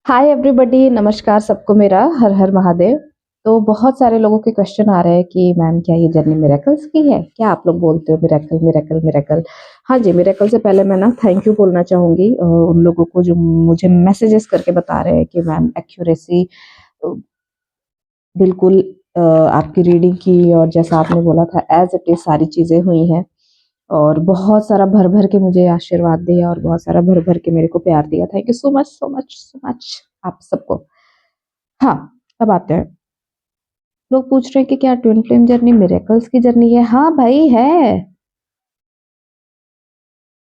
Hi everybody, नमस्कार सबको मेरा हर हर महादेव। तो बहुत सारे लोगों के क्वेश्चन आ रहे हैं कि मैम क्या ये जर्नी मिरेकल्स की है? क्या आप लोग बोलते हो मिरेकल मिरेकल मिरेकल? हाँ जी, मिरेकल से पहले मैं ना थैंक यू बोलना चाहूँगी उन लोगों को जो मुझे मैसेजेस करके बता रहे हैं कि मैम एक्यूरेसी बिल्कुल आपकी रीडिंग की और जैसा आपने बोला था एज इट इज़ सारी चीज़ें हुई हैं। और बहुत सारा भर-भर के मुझे आशीर्वाद दिया और बहुत सारा भर-भर के मेरे को प्यार दिया। Thank you so much, so much, so much आप सबको। हाँ, अब आते हैं। लोग पूछ रहे हैं कि क्या ट्विन फ्लेम जर्नी मिरेकल्स की जर्नी है? हाँ भाई है।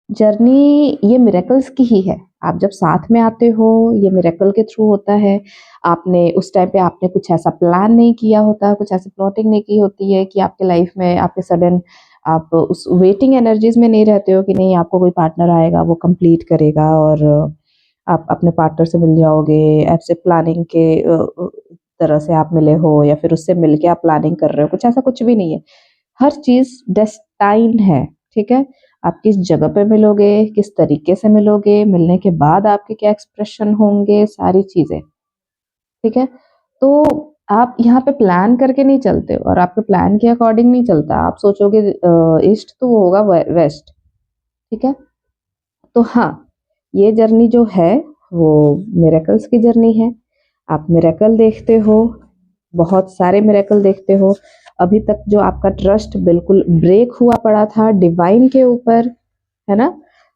जर्नी ये मिरेकल्स की ही है। आप जब साथ में आते हो, ये मिरेकल के थ्रू होता है। आपने उस टाइम पे आपने कुछ ऐसा प्लान नहीं किया होता, कुछ ऐसी प्लॉटिंग नहीं की होती है कि आपके लाइफ में आपके सडन आप उस वेटिंग एनर्जीज़ में नहीं रहते हो कि नहीं आपको कोई पार्टनर आएगा, वो कंप्लीट करेगा और आप अपने पार्टनर से मिल जाओगे। ऐसे प्लानिंग के तरह से आप मिले हो या फिर उससे मिलके आप प्लानिंग कर रहे हो, कुछ ऐसा कुछ भी नहीं है। हर चीज़ डेस्टाइन है, ठीक है? आप किस जगह पे मिलोगे, किस तरीके से मिलोगे, मिलने के बाद आपके क्या एक्सप्रेशन होंगे, सारी चीज़ें, ठीक है? तो आप यहाँ पे प्लान करके नहीं चलते हो और आपके प्लान के अकॉर्डिंग नहीं चलता। आप सोचोगे ईस्ट तो वो होगा वेस्ट, ठीक है? तो हाँ, ये जर्नी जो है वो मिरेकल्स की जर्नी है। आप मिरेकल देखते हो, बहुत सारे मिरेकल देखते हो। अभी तक जो आपका ट्रस्ट बिल्कुल ब्रेक हुआ पड़ा था डिवाइन के ऊपर, है ना?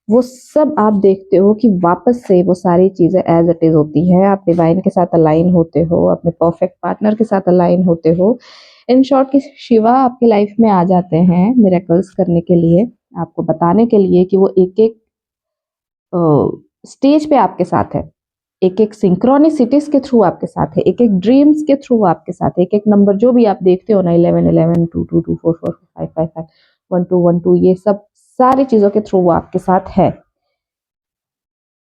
वो सब आप देखते हो कि वापस से वो सारी चीज़ें एज़ इट इज़ होती हैं। आप डिवाइन के साथ अलाइन होते हो, अपने परफेक्ट पार्टनर के साथ अलाइन होते हो। इन शॉर्ट कि शिवा आपकी लाइफ में आ जाते हैं मिरेकल्स करने के लिए, आपको बताने के लिए कि वो एक-एक स्टेज पे आपके साथ है। एक-एक सिंक्रोनिसिटीज़ के थ्रू आपके साथ है, एक-एक ड्रीम्स के थ्रू आपके साथ है, एक-एक नंबर जो भी आप देखते हो ना 11-11, 2-2, 2-4-4, 5-5-5, 1-2-1-2 ये सब सारी चीज़ों के थ्रू वो आपके साथ है।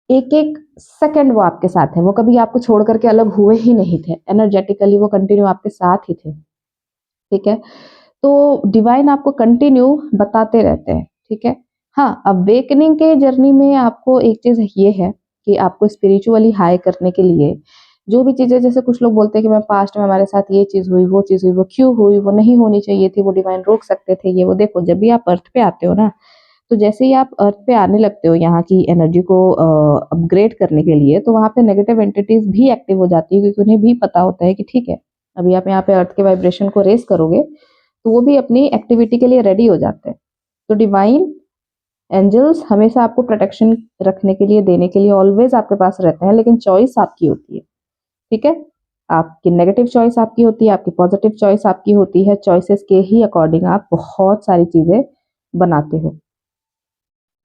एक-एक सेकंड वो आपके साथ है, वो कभी आपको छोड़ कर के अलग हुए ही नहीं थे। एनर्जेटिकली वो कंटिन्यू आपके साथ ही थे, ठीक है? तो डिवाइन आपको कंटिन्यू बताते रहते हैं, ठीक है? हाँ, अवेकनिंग के जर्नी में आपको एक चीज़ ये है कि आपको स्पिरिचुअली हाई करने के लिए जो भी चीज़ें जैसे कुछ लोग बोलते हैं कि मैम पास्ट में हमारे साथ ये चीज़ हुई, वो चीज़ हुई, वो क्यों हुई, वो नहीं होनी चाहिए थी, वो डिवाइन रोक सकते थे, ये वो। देखो, जब भी आप अर्थ पे आते हो ना, तो जैसे ही आप अर्थ पे आने लगते हो यहाँ की एनर्जी को अपग्रेड करने के लिए, तो वहाँ पे नेगेटिव एंटिटीज़ भी एक्टिव हो जाती है क्योंकि उन्हें भी पता होता है कि ठीक है, अभी आप यहाँ पे अर्थ के वाइब्रेशन को रेज़ करोगे, तो वो भी अपनी एक्टिविटी के लिए रेडी हो जाते हैं। तो डिवाइन एंजल्स हमेशा आपको प्रोटेक्शन रखने के लिए, देने के लिए ऑलवेज़ आपके पास रहते हैं, लेकिन चॉइस आपकी होती है, ठीक है? आपकी नेगेटिव चॉइस आपकी होती है, आपकी पॉजिटिव चॉइस आपकी होती है, चॉइसेस के ही अकॉर्डिंग आप बहुत सारी चीज़ें बनाते हो।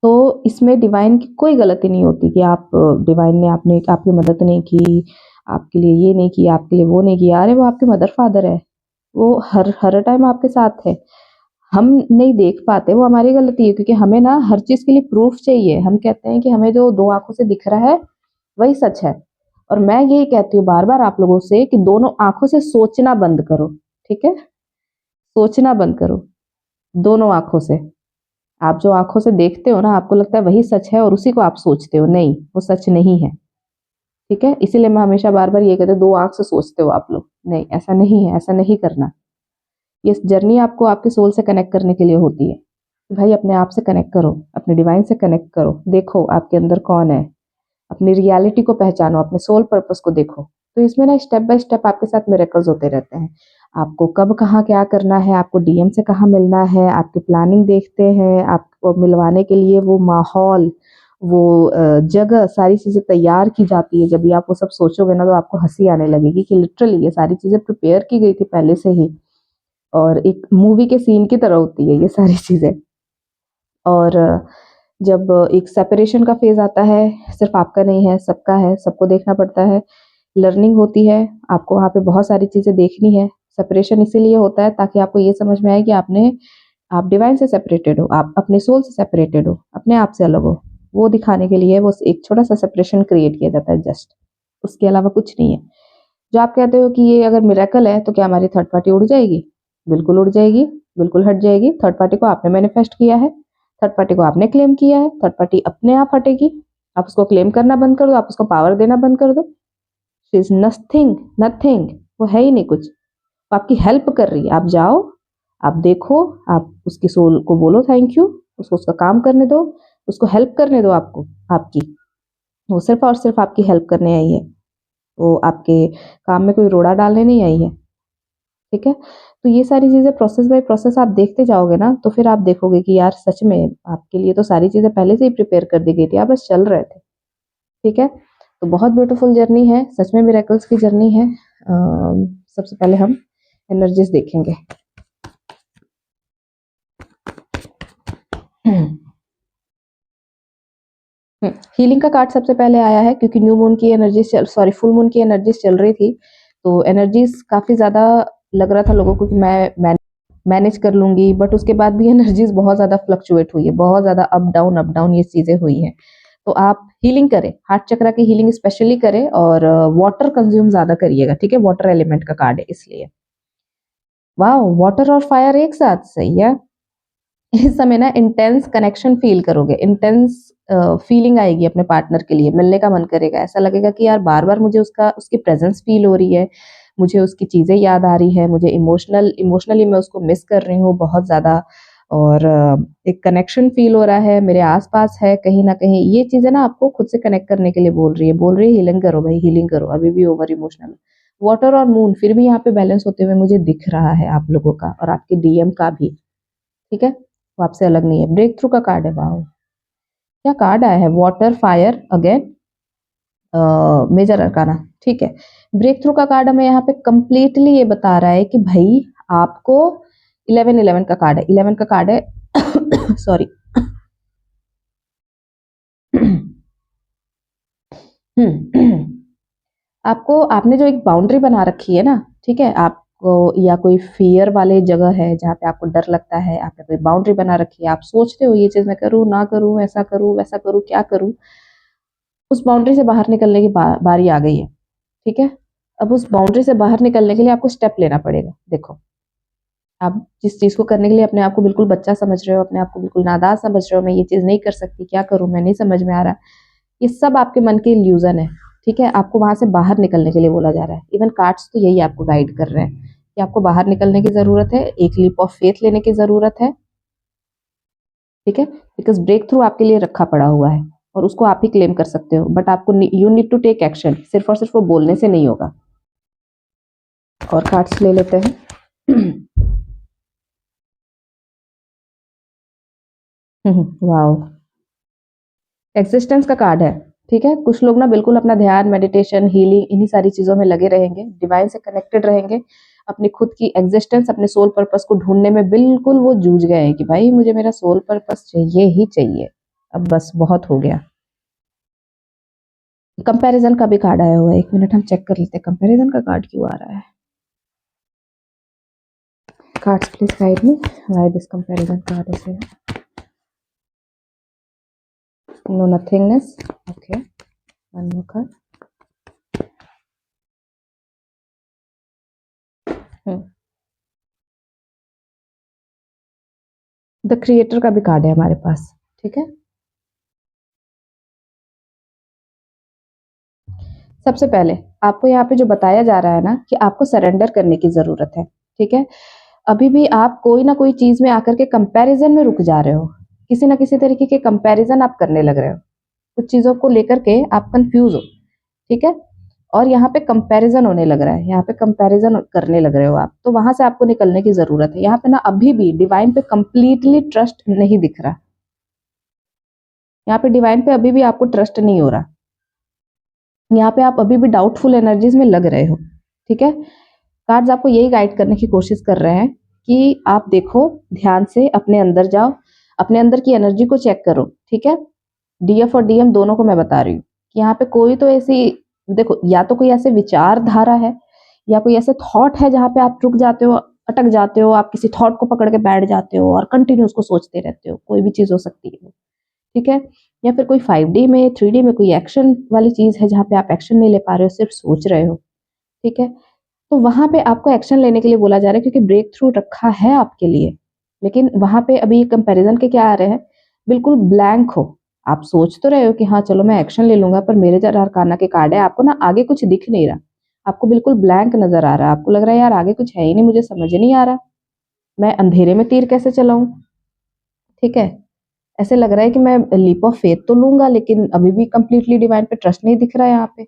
तो इसमें डिवाइन की कोई गलती नहीं होती कि आप डिवाइन ने आपने आपकी मदद नहीं की, आपके लिए ये नहीं किया, आपके लिए वो नहीं किया। अरे वो आपके मदर फादर है, वो हर हर टाइम आपके साथ है। हम नहीं देख पाते, वो हमारी गलती है क्योंकि हमें ना हर चीज़ के लिए प्रूफ चाहिए। हम कहते हैं कि हमें जो 2 आँखों से दिख रहा है, वही सच है। और मैं यही कहती हूँ बार-बार आप लोगों से कि दोनों आँखों से सोचना बंद करो, ठीक है? सोचना बंद करो, दोनों आँखों से। आप जो आँखों से देखते हो ना, आपको लगता है वही सच है और उसी को आप सोचते हो, नहीं, वो सच नहीं है, ठीक है? इसीलिए मैं हमेशा बार-बार ये कहती हूँ 2 आँख से सोचते हो आप लोग, नहीं, ऐसा नहीं है, ऐसा नहीं करना। ये जर्नी आपको आपके सोल से कनेक्ट करने के लिए होती है। भाई अपने आप से कनेक्ट करो, अपने डिवाइन से कनेक्ट करो, देखो आपके अंदर कौन है, अपनी रियलिटी को पहचानो, अपने सोल पर्पस को देखो। तो इसमें ना स्टेप बाय स्टेप आपके साथ मिरेकल्स होते रहते हैं। आपको कब कहाँ क्या करना है, आपको डीएम से कहाँ मिलना है, आपकी प्लानिंग देखते हैं, आपको मिलवाने के लिए वो माहौल, वो जगह, सारी चीज़ें तैयार की जाती है। जब भी आप वो सब सोचोगे ना तो आपको हँसी आने लगेगी कि लिटरली ये सारी चीज़ें प्रिपेयर की गई थी पहले से ही और एक मूवी के सीन की तरह होती है ये सारी चीज़ें। और जब एक सेपरेशन का फ़ेज़ आता है, सिर्फ़ आपका नहीं है, सबका है, सबको देखना पड़ता है। लर्निंग होती है, आपको वहाँ पे बहुत सारी चीज़ें देखनी है। सेपरेशन इसीलिए होता है ताकि आपको ये समझ में आए कि आप डिवाइन से सेपरेटेड हो, आप अपने सोल से सेपरेटेड हो, अपने आप से अलग हो। वो दिखाने के लिए वो एक छोटा-सा सेपरेशन क्रिएट किया जाता है जस्ट, उसके अलावा कुछ नहीं है। जो आप कहते हो कि ये अगर मिरेकल है, तो क्या हमारी थर्ड पार्टी उड़ जाएगी? बिल्कुल उड़ जाएगी, बिल्कुल हट जाएगी। थर्ड पार्टी को आपने मैनिफेस्ट किया है, थर्ड पार्टी को आपने क्लेम किया है, थर्ड पार्टी अपने आप हटेगी। आप उसको क्लेम करना बंद कर दो, आप उसको पावर देना बंद कर दो। शी इज नथिंग, नथिंग, वो है ही नहीं कुछ। वो आपकी हेल्प कर रही है। आप जाओ, आप देखो, आप उसकी सोल को बोलो थैंक यू, उसको उसका काम करने दो, उसको हेल्प करने दो आपको, आपकी। वो सिर्फ और सिर्फ आपकी हेल्प करने आई है, वो आपके काम में कोई रोड़ा डालने नहीं आई है। ठीक है, तो ये सारी चीज़ें प्रोसेस बाय प्रोसेस आप देखते जाओगे ना, तो फिर आप देखोगे कि यार सच में आपके लिए तो सारी चीज़ें पहले से ही प्रिपेयर कर दी गई थी, आप बस चल रहे थे। ठीक है, तो बहुत ब्यूटीफुल जर्नी है, सच में मिरेकल्स की जर्नी है। सबसे पहले हम एनर्जीज देखेंगे। हीलिंग का कार्ड सबसे पहले आया है, क्योंकि न्यू मून की एनर्जीज, सॉरी फुल मून की एनर्जीज चल रही थी, तो एनर्जीज काफ़ी ज़्यादा लग रहा था लोगों को कि मैं मैनेज कर लूंगी, बट उसके बाद भी एनर्जीज बहुत ज़्यादा फ्लक्चुएट हुई है, बहुत ज़्यादा अप डाउन ये चीज़ें हुई हैं। तो आप हीलिंग करें, हार्ट चक्रा की हीलिंग स्पेशली करें, और वाटर कंज्यूम ज़्यादा करिएगा। ठीक है, वाटर एलिमेंट का कार्ड है इसलिए। वाह, वाटर और फायर एक साथ, सही है। इस समय ना इंटेंस कनेक्शन फील करोगे, इंटेंस फीलिंग आएगी अपने पार्टनर के लिए, मिलने का मन करेगा, ऐसा लगेगा कि यार बार बार मुझे उसकी प्रेजेंस फील हो रही है, मुझे उसकी चीज़ें याद आ रही है, मुझे इमोशनली मैं उसको मिस कर रही हूँ बहुत ज़्यादा, और एक कनेक्शन फील हो रहा है, मेरे आसपास है कहीं ना कहीं। ये चीज़ें ना आपको खुद से कनेक्ट करने के लिए बोल रही है हीलिंग करो भाई, हीलिंग करो, अभी भी ओवर इमोशनल। वाटर और मून फिर भी यहाँ पे बैलेंस होते हुए मुझे दिख रहा है आप लोगों का, और आपके डीएम का भी। ठीक है, वो आपसे अलग नहीं है। ब्रेक थ्रू का कार्ड है, वाह क्या कार्ड आया है, water fire again, major arcana. ठीक है, ब्रेक थ्रू का कार्ड हमें यहाँ पे कंप्लीटली ये बता रहा है कि भाई आपको 11 का कार्ड है, 11 का कार्ड है सॉरी आपको, आपने जो एक बाउंड्री बना रखी है ना, ठीक है, आपको या कोई फियर वाले जगह है जहाँ पे आपको डर लगता है, आपने कोई बाउंड्री बना रखी है, आप सोचते हो ये चीज मैं करूँ ना करूँ, ऐसा करूँ वैसा करूँ क्या करूँ, उस बाउंड्री से बाहर निकलने की बारी आ गई है। ठीक है, अब उस बाउंड्री से बाहर निकलने के लिए आपको स्टेप लेना पड़ेगा। देखो, आप जिस चीज को करने के लिए अपने आप को बिल्कुल बच्चा समझ रहे हो, अपने आप को बिल्कुल नादान समझ रहे हो, मैं ये चीज नहीं कर सकती, क्या करूं, मैं नहीं समझ में आ रहा, ये सब आपके मन के इल्यूजन है। ठीक है, आपको वहां से बाहर निकलने के लिए बोला जा रहा है। इवन कार्ड्स तो यही आपको गाइड कर रहे हैं कि आपको बाहर निकलने की जरूरत है, एक लीप ऑफ फेथ लेने की जरूरत है। ठीक है, बिकॉज ब्रेक थ्रू आपके लिए रखा पड़ा हुआ है, और उसको आप ही क्लेम कर सकते हो, बट आपको you need to take action, सिर्फ और सिर्फ वो बोलने से नहीं होगा। और कार्ड्स ले लेते हैं। वाओ, एक्सिस्टेंस का कार्ड है। ठीक है, कुछ लोग ना बिल्कुल अपना ध्यान, मेडिटेशन, हीलिंग, इन्हीं सारी चीजों में लगे रहेंगे, डिवाइन से कनेक्टेड रहेंगे, अपनी खुद की एग्जिस्टेंस, अपने सोल पर्पस को ढूंढने में बिल्कुल वो जूझ गए हैं कि भाई मुझे मेरा सोल पर्पस चाहिए ही चाहिए, अब बस बहुत हो गया। कंपैरिजन का भी कार्ड आया हुआ है, एक मिनट हम चेक कर लेते हैं कंपैरिजन का कार्ड क्यों आ रहा है। Cards please guide me why this comparison card is here. No nothingness, okay, one more card. The creator का भी कार्ड है हमारे पास। ठीक है, सबसे पहले आपको यहाँ पे जो बताया जा रहा है ना कि आपको सरेंडर करने की जरूरत है। ठीक है, अभी भी आप कोई ना कोई चीज में आकर के कंपैरिजन में रुक जा रहे हो, किसी ना किसी तरीके के कंपैरिजन आप करने लग रहे हो, कुछ चीजों को लेकर के आप कंफ्यूज हो। ठीक है, और यहाँ पे कंपैरिजन होने लग रहा है, यहाँ पे कंपैरिजन करने लग रहे हो आप, तो वहां से आपको निकलने की जरूरत है। यहाँ पे ना अभी भी डिवाइन पे कंप्लीटली ट्रस्ट नहीं दिख रहा, यहाँ पे डिवाइन पे अभी भी आपको ट्रस्ट नहीं हो रहा, यहाँ पे आप अभी भी डाउटफुल एनर्जीज में लग रहे हो। ठीक है, कार्ड्स आपको यही गाइड करने की कोशिश कर रहे हैं कि आप देखो, ध्यान से अपने अंदर जाओ, अपने अंदर की एनर्जी को चेक करो। ठीक है, डीएफ और डीएम दोनों को मैं बता रही हूँ कि यहाँ पे कोई तो ऐसी, देखो, या तो कोई ऐसे विचारधारा है, या कोई ऐसे थॉट है जहाँ पे आप रुक जाते हो, अटक जाते हो, आप किसी थॉट को पकड़ के बैठ जाते हो और कंटिन्यू उसको सोचते रहते हो, कोई भी चीज हो सकती है। ठीक है, या फिर कोई 5D में, 3D में कोई एक्शन वाली चीज है जहाँ पे आप एक्शन नहीं ले पा रहे हो, सिर्फ सोच रहे हो। ठीक है, तो वहां पे आपको एक्शन लेने के लिए बोला जा रहा है, क्योंकि ब्रेक थ्रू रखा है आपके लिए, लेकिन वहां पे अभी कंपैरिजन के क्या आ रहे हैं, बिल्कुल ब्लैंक हो, आप सोच तो रहे हो कि हाँ चलो मैं एक्शन ले लूंगा, पर मेरे जरा अरकाना के कार्ड है, आपको ना आगे कुछ दिख नहीं रहा, आपको बिल्कुल ब्लैंक नजर आ रहा है, आपको लग रहा है यार आगे कुछ है ही नहीं, मुझे समझ नहीं आ रहा मैं अंधेरे में तीर कैसे चलाऊं। ठीक है, ऐसे लग रहा है कि मैं लीप ऑफ फेथ तो लूंगा, लेकिन अभी भी कंप्लीटली डिवाइन पे ट्रस्ट नहीं दिख रहा है यहाँ पे,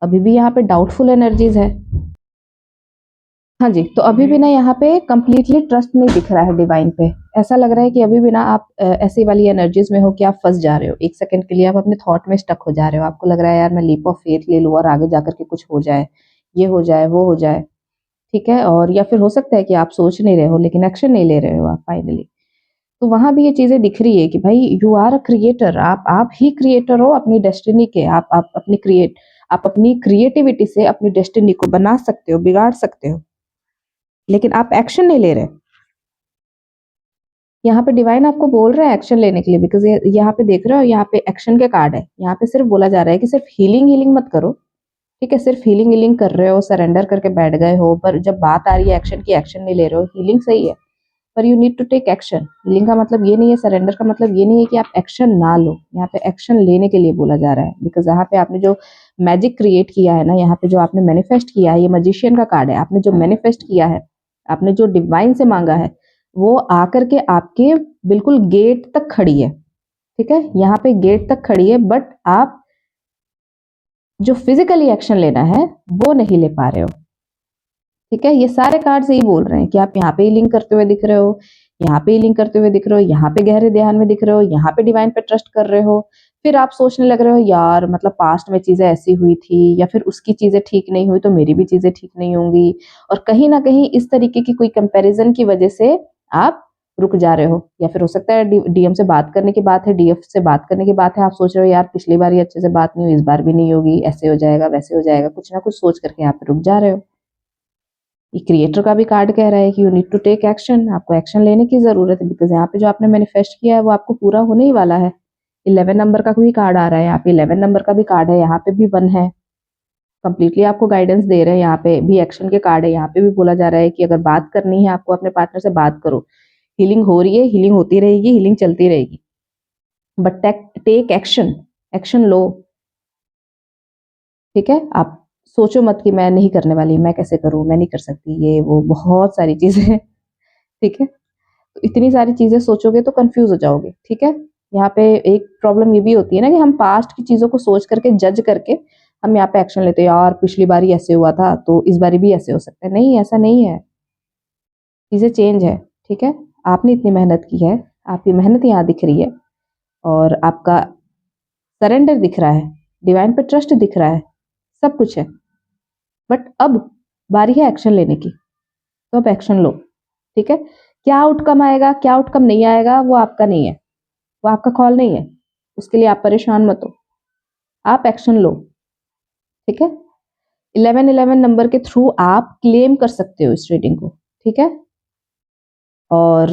अभी भी यहाँ पे डाउटफुल एनर्जीज है। हाँ जी, तो अभी भी ना यहाँ पे कंप्लीटली ट्रस्ट नहीं दिख रहा है डिवाइन पे। ऐसा लग रहा है कि अभी भी ना आप ऐसी वाली एनर्जीज में हो कि आप फंस जा रहे हो, एक सेकंड के लिए आप अपने थॉट में स्टक हो जा रहे हो, आपको लग रहा है यार मैं लीप ऑफ फेथ ले लूँ और आगे जाकर के कुछ हो जाए, ये हो जाए वो हो जाए। ठीक है, और या फिर हो सकता है कि आप सोच नहीं रहे हो लेकिन एक्शन नहीं ले रहे हो आप फाइनली। तो वहां भी ये चीजें दिख रही है कि भाई यू आर अ क्रिएटर, आप ही क्रिएटर हो अपनी डेस्टिनी के, आप अपनी क्रिएटिविटी से अपनी डेस्टिनी को बना सकते हो, बिगाड़ सकते हो, लेकिन आप एक्शन नहीं ले रहे। यहाँ पे डिवाइन आपको बोल रहा है एक्शन लेने के लिए, बिकॉज यहाँ पे देख रहे हो, यहाँ पे एक्शन के कार्ड है, यहाँ पे सिर्फ बोला जा रहा है कि सिर्फ हीलिंग हीलिंग मत करो। ठीक है, सिर्फ हीलिंग हीलिंग कर रहे हो, सरेंडर करके बैठ गए हो, पर जब बात आ रही है एक्शन की, एक्शन नहीं ले रहे हो। हीलिंग सही है, पर you need to take action. Healing का मतलब ये नहीं है, सरेंडर का मतलब ये नहीं है कि आप एक्शन ना लो, यहाँ पे एक्शन लेने के लिए बोला जा रहा है। बिकॉज यहाँ पे आपने जो मैजिक क्रिएट किया है ना, यहाँ पे जो आपने मैनिफेस्ट किया है, ये मजिशियन का कार्ड है, आपने जो मैनिफेस्ट किया है, आपने जो डिवाइन से मांगा है, वो आकर के आपके बिल्कुल गेट तक खड़ी है। ठीक है, यहाँ पे गेट तक खड़ी है, बट आप जो फिजिकली एक्शन लेना है वो नहीं ले पा रहे हो। ठीक है, ये सारे कार्ड्स यही बोल रहे हैं कि आप यहाँ पे ही लिंक करते हुए दिख रहे हो, यहाँ पे ही लिंक करते हुए दिख रहे हो, यहाँ पे गहरे ध्यान में दिख रहे हो, यहाँ पे डिवाइन पे ट्रस्ट कर रहे हो। फिर आप सोचने लग रहे हो यार मतलब पास्ट में चीजें ऐसी हुई थी, या फिर उसकी चीजें ठीक नहीं हुई तो मेरी भी चीजें ठीक नहीं होंगी, और कहीं ना कहीं इस तरीके की कोई कंपैरिजन की वजह से आप रुक जा रहे हो। या फिर हो सकता है डीएम से बात करने की बात है, डीएफ से बात करने की बात है, आप सोच रहे हो यार पिछली बार ये अच्छे से बात नहीं हुई, इस बार भी नहीं होगी, ऐसे हो जाएगा वैसे हो जाएगा, कुछ ना कुछ सोच करके यहाँ पे रुक जा रहे हो। ये क्रिएटर का भी कार्ड कह रहा है कि you need to take action, आपको एक्शन लेने की जरूरत है, बिकॉज यहाँ पे जो आपने मैनिफेस्ट किया है वो आपको पूरा होने ही वाला है। 11 नंबर का भी कार्ड आ रहा है, यहाँ पे 11 नंबर का भी कार्ड है, यहाँ पे भी 1 है, कंप्लीटली आपको गाइडेंस दे रहे हैं। यहाँ पे भी एक्शन के कार्ड है, यहाँ पे भी बोला जा रहा है कि अगर बात करनी है आपको अपने पार्टनर से बात करो, हीलिंग हो रही है, हीलिंग होती रहेगी, हीलिंग चलती रहेगी, बट टेक एक्शन, एक्शन लो। ठीक है, आप सोचो मत कि मैं नहीं करने वाली, मैं कैसे करूं, मैं नहीं कर सकती, ये वो बहुत सारी चीजें हैं। ठीक है, तो इतनी सारी चीजें सोचोगे तो कंफ्यूज हो जाओगे। ठीक है, यहाँ पे एक प्रॉब्लम ये भी होती है ना कि हम पास्ट की चीजों को सोच करके जज करके हम यहाँ पे एक्शन लेते हैं, यार पिछली बारी ऐसे हुआ था तो इस बारी भी ऐसे हो सकता है। नहीं, ऐसा नहीं है, चीजें चेंज है। ठीक है, आपने इतनी मेहनत की है, आपकी मेहनत यहाँ दिख रही है, और आपका सरेंडर दिख रहा है, डिवाइन पे ट्रस्ट दिख रहा है, सब कुछ है, बट अब बारी है एक्शन लेने की, तो अब एक्शन लो। ठीक है, क्या आउटकम आएगा क्या आउटकम नहीं आएगा वो आपका नहीं है, वो आपका कॉल नहीं है, उसके लिए आप परेशान मत हो, आप एक्शन लो। ठीक है, 1111 नंबर के थ्रू आप क्लेम कर सकते हो इस रीडिंग को। ठीक है, और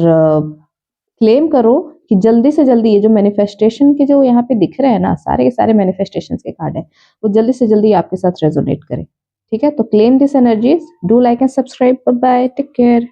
क्लेम करो कि जल्दी से जल्दी ये जो मैनिफेस्टेशन के जो यहाँ पे दिख रहे हैं ना, सारे के सारे मैनिफेस्टेशन के कार्ड है, वो जल्दी से जल्दी आपके साथ रेजोनेट करें। ठीक है, तो claim this energies, do like and subscribe, bye bye, take care.